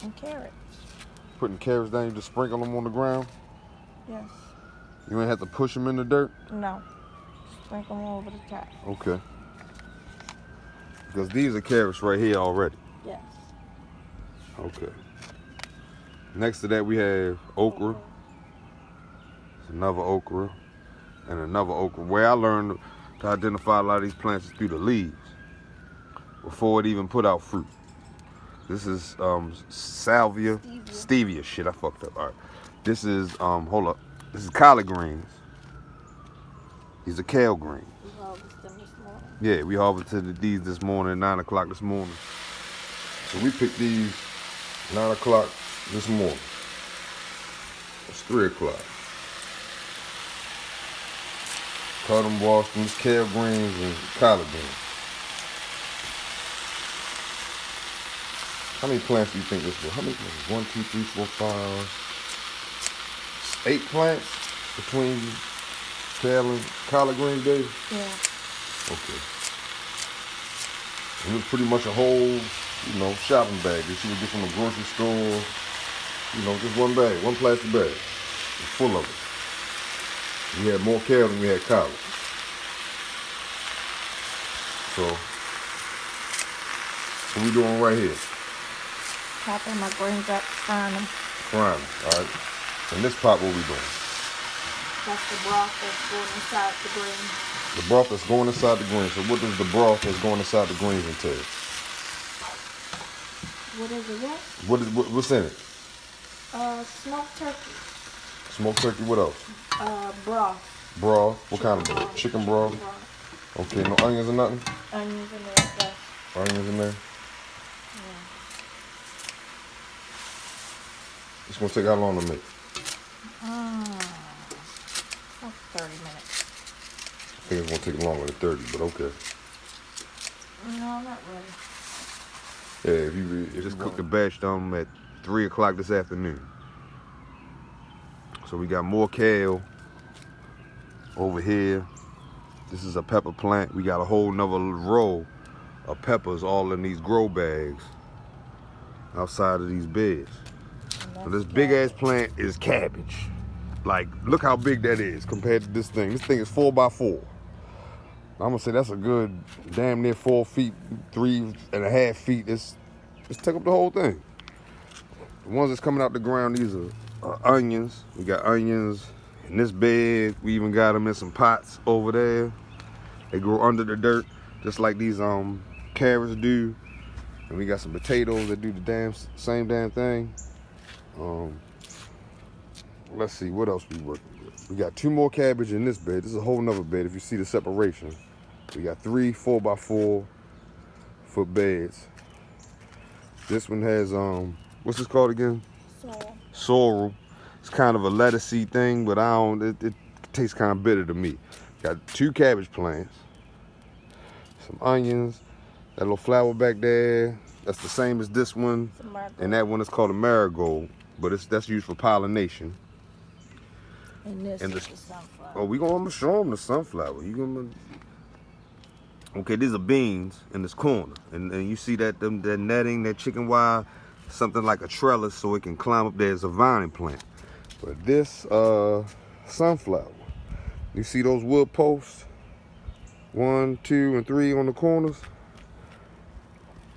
And carrots. Putting carrots down, you just sprinkle them on the ground? Yes. You ain't have to push them in the dirt? No. Sprinkle them over the top. Okay. Because these are carrots right here already. Yes. Okay. Next to that we have okra. It's another okra. And another okra. Where I learned to identify a lot of these plants is through the leaves. Before it even put out fruit. This is salvia. Stevia. Shit, I fucked up. All right. This is, hold up. This is collard greens. These are kale greens. We harvested them this morning. Yeah, we harvested these this morning, 9 o'clock this morning. So we picked these 9 o'clock this morning. It's 3 o'clock. Cut them, washed them, kale greens and collard greens. How many plants do you think this was? How many plants? 1, 2, 3, 4, 5, 8 plants between kale and collard green days? Yeah. Okay. And it was pretty much a whole, shopping bag that you would get from a grocery store. Just one bag, one plastic bag. It's full of it. We had more kale than we had collard. So, what we doing right here? Chopping my greens up, frying them. Frying them, all right? In this pot, what we doing? That's the broth that's going inside the greens. The broth that's going inside the greens. So what does the broth that's going inside the greens entail? What is it, What's in it? Smoked turkey. Smoked turkey, what else? Broth. Broth, what kind of broth? Chicken broth? Okay, no onions or nothing? Onions in there, yes. Onions in there? Yeah. It's gonna take how long to make? About 30 minutes. I think it's gonna take longer than 30, but okay. No, not really. Yeah, if you just cooked the batch done at 3 o'clock this afternoon. So we got more kale over here. This is a pepper plant. We got a whole nother row of peppers all in these grow bags outside of these beds. So this big ass plant is cabbage. Like, look how big that is compared to this thing. This thing is 4x4. I'm gonna say that's a good damn near 4 feet, 3.5 feet. Let's take up the whole thing. The ones that's coming out the ground, these are onions. We got onions in this bed. We even got them in some pots over there. They grow under the dirt, just like these carrots do. And we got some potatoes that do the same damn thing. Let's see what else we working with. We got 2 more cabbage in this bed. This is a whole nother bed. If you see the separation, we got 3 4x4 foot beds. This one has what's this called again? Sorrel. Sorrel. It's kind of a lettucey thing, but it tastes kind of bitter to me. Got 2 cabbage plants, some onions, that little flower back there. That's the same as this one, and that one is called a marigold, but that's used for pollination. And this is the sunflower. Oh, we gonna show them the sunflower. Okay, these are beans in this corner, and you see that netting, that chicken wire, something like a trellis so it can climb up there as a vining plant. But this sunflower, you see those wood posts, 1, 2, and 3 on the corners.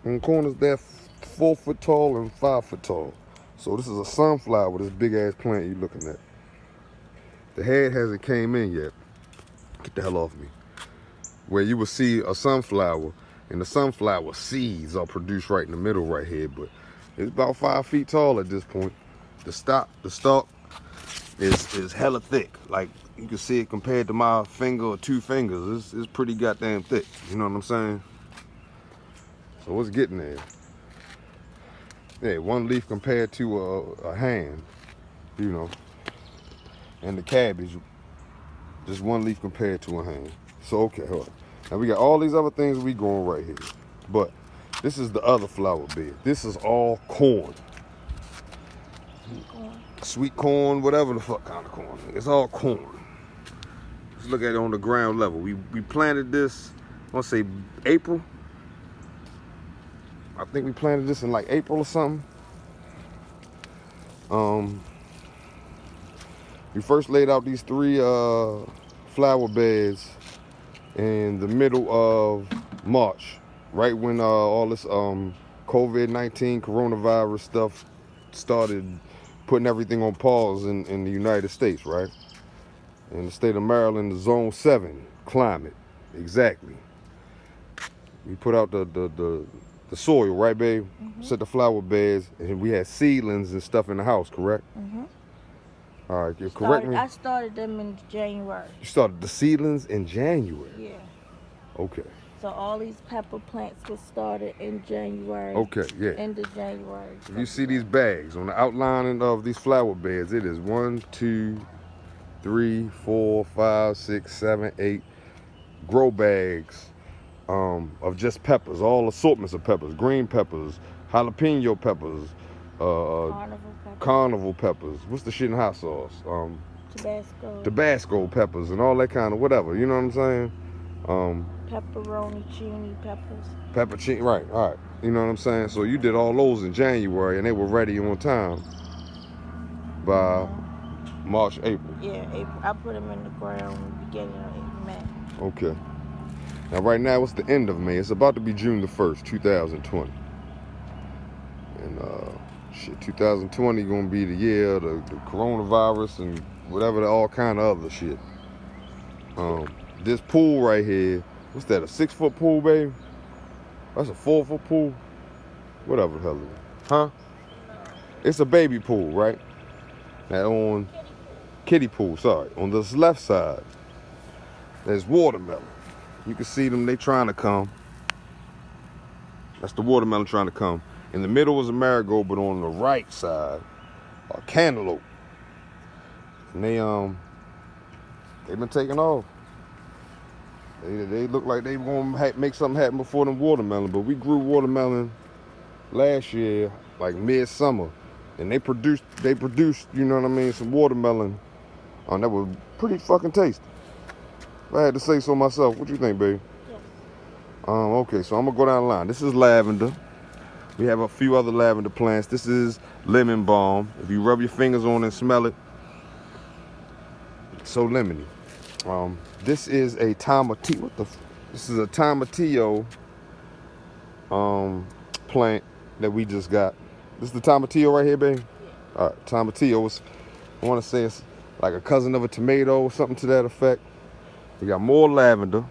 On the corners, they're 4 foot tall and 5 foot tall. So this is a sunflower, this big ass plant you're looking at. The head hasn't came in yet. Get the hell off me. Where you will see a sunflower, and the sunflower seeds are produced right in the middle right here, but it's about 5 feet tall at this point. The stalk is hella thick. Like, you can see it compared to my finger or 2 fingers. It's pretty goddamn thick. You know what I'm saying? So it's getting there. Yeah, 1 leaf compared to a hand, and the cabbage, just 1 leaf compared to a hand. So, okay, hold on. Now we got all these other things we growing right here. But this is the other flower bed. This is all corn. Sweet corn, whatever the fuck kind of corn. It's all corn. Let's look at it on the ground level. We planted this, I want to say April. I think we planted this in like April or something. We first laid out these 3 flower beds in the middle of March, right when all this COVID-19 coronavirus stuff started putting everything on pause in the United States, right? In the state of Maryland, the zone 7 climate, exactly. We put out the soil, right, babe? Set the flower beds, and we had seedlings and stuff in the house, correct? All right, correct me. I started them in January. You started the seedlings in January? Yeah. Okay. So all these pepper plants was started in January. Okay, yeah. End of January. If you see these bags on the outlining of these flower beds, it is 1, 2, 3, 4, 5, 6, 7, 8 grow bags of just peppers, all assortments of peppers, green peppers, jalapeno peppers, carnival peppers. What's the shit in hot sauce? Tabasco peppers and all that kind of whatever. You know what I'm saying? Pepperoni peppers. Pepperoni, right? All right. You know what I'm saying? So you did all those in January, and they were ready on time by March, April. Yeah, April. I put them in the ground beginning of May. Okay. Now, right now, it's the end of May. It's about to be June the 1st, 2020. And, 2020 gonna be the year of the coronavirus and whatever, all kind of other shit. This pool right here, what's that, a 6-foot pool, babe? That's a 4-foot pool? Whatever the hell it is. Huh? It's a baby pool, right? Now on kiddie pool, sorry. On this left side, there's watermelon. You can see them, they trying to come. That's the watermelon trying to come. In the middle is a marigold, but on the right side, a cantaloupe. And they've been taking off. They look like they gonna make something happen before them watermelon, but we grew watermelon last year, like midsummer, and they produced, you know what I mean, some watermelon. That was pretty fucking tasty. If I had to say so myself, what you think, babe? Yes. Okay, so I'm gonna go down the line. This is lavender. We have a few other lavender plants. This is lemon balm. If you rub your fingers on it and smell it, it's so lemony. This is a tomatillo. This is a tomatillo plant that we just got. This is the tomatillo right here, babe? Yeah. All right, tomatillo is, I want to say it's like a cousin of a tomato or something to that effect. We got more lavender,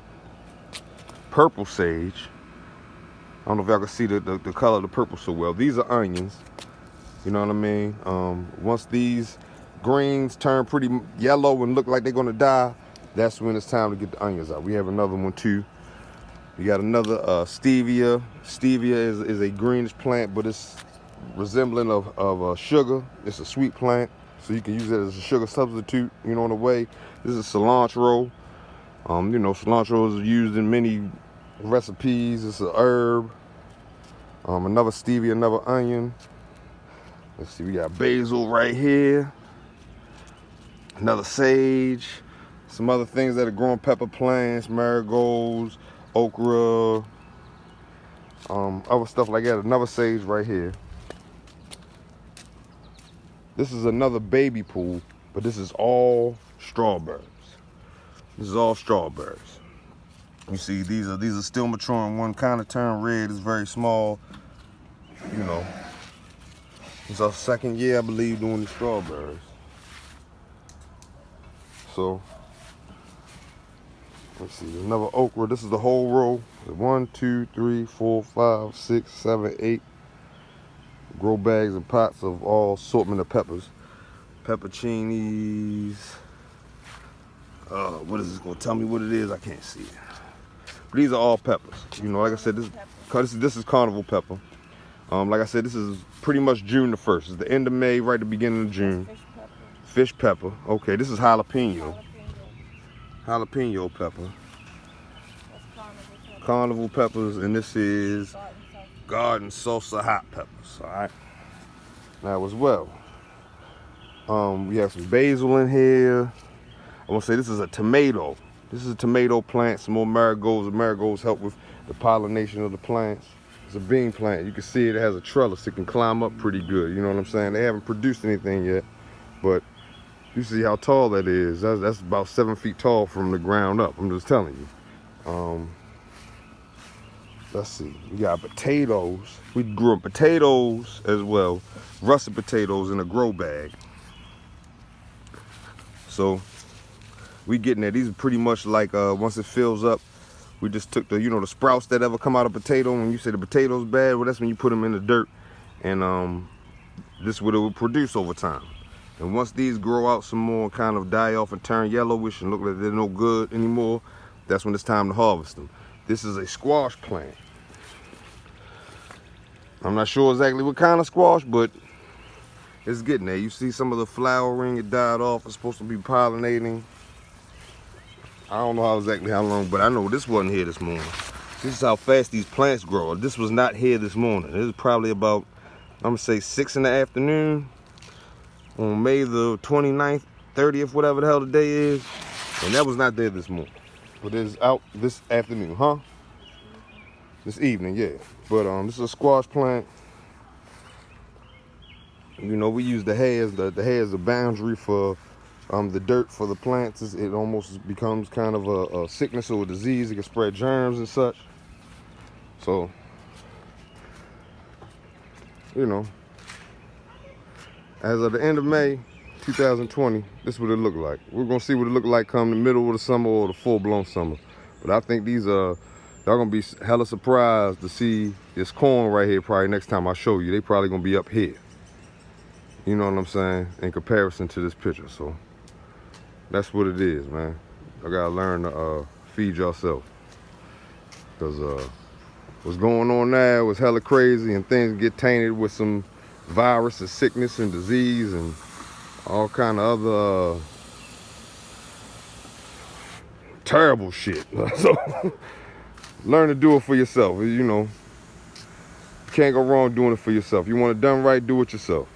purple sage. I don't know if y'all can see the color of the purple so well. These are onions, you know what I mean? Once these greens turn pretty yellow and look like they're gonna die, that's when it's time to get the onions out. We have another one too. We got another stevia. Stevia is a greenish plant, but it's resembling of sugar. It's a sweet plant, so you can use it as a sugar substitute, you know, in a way. This is cilantro. You know, cilantro is used in many recipes. It's a herb. Another stevia, another onion. Let's see, we got basil right here. Another sage. Some other things that are growing, pepper plants, marigolds, okra, other stuff like that. Another sage right here. This is another baby pool, but this is all strawberries. This is all strawberries. You see, these are still maturing. One kind of turned red, it's very small. You know, it's our second year, I believe, doing the strawberries. So, let's see, another okra. This is the whole row. 1, 2, 3, 4, 5, 6, 7, 8 grow bags and pots of all assortment of peppers. Pepperoncinis. What is this gonna tell me what it is? I can't see it. But these are all peppers. You know, like I said, this is carnival pepper. Like I said, this is pretty much June the 1st. It's the end of May, right at the beginning of June. Fish pepper. Okay, this is jalapeno. Jalapeno pepper. Carnival peppers, and this is garden salsa hot peppers. All right. Now as well, we have some basil in here. I want to say this is a tomato. This is a tomato plant. Some more marigolds. The marigolds help with the pollination of the plants. It's a bean plant. You can see it has a trellis. It can climb up pretty good. You know what I'm saying? They haven't produced anything yet, but you see how tall that is. That's about 7 feet tall from the ground up. I'm just telling you. Let's see. We got potatoes. We grew potatoes as well. Russet potatoes in a grow bag. So we getting there. These are pretty much like once it fills up, we just took the, you know, the sprouts that ever come out of potato. When you say the potato's bad, well, that's when you put them in the dirt, and this is what it will produce over time. And once these grow out some more, kind of die off and turn yellowish and look like they're no good anymore, that's when it's time to harvest them. This is a squash plant. I'm not sure exactly what kind of squash, but it's getting there. You see some of the flowering, it died off. It's supposed to be pollinating. I don't know exactly how long, but I know this wasn't here this morning. This is how fast these plants grow. This was not here this morning. This is probably about, I'm gonna say 6 in the afternoon on May the 29th, 30th, whatever the hell the day is. And that was not there this morning. But it's out this afternoon, huh? This evening, yeah. But this is a squash plant. You know, we use the hair as the hair as a boundary for the dirt for the plants. It almost becomes kind of a sickness or a disease. It can spread germs and such. So, you know, as of the end of May 2020, this is what it looked like. We're gonna see what it looked like come the middle of the summer or the full-blown summer. But I think these y'all gonna be hella surprised to see this corn right here probably next time I show you. They probably gonna be up here. You know what I'm saying? In comparison to this picture. So that's what it is, man. I gotta learn to feed yourself. Cause what's going on now is hella crazy, and things get tainted with some virus and sickness and disease and all kind of other terrible shit. So learn to do it for yourself. You know, you can't go wrong doing it for yourself. You want it done right, do it yourself.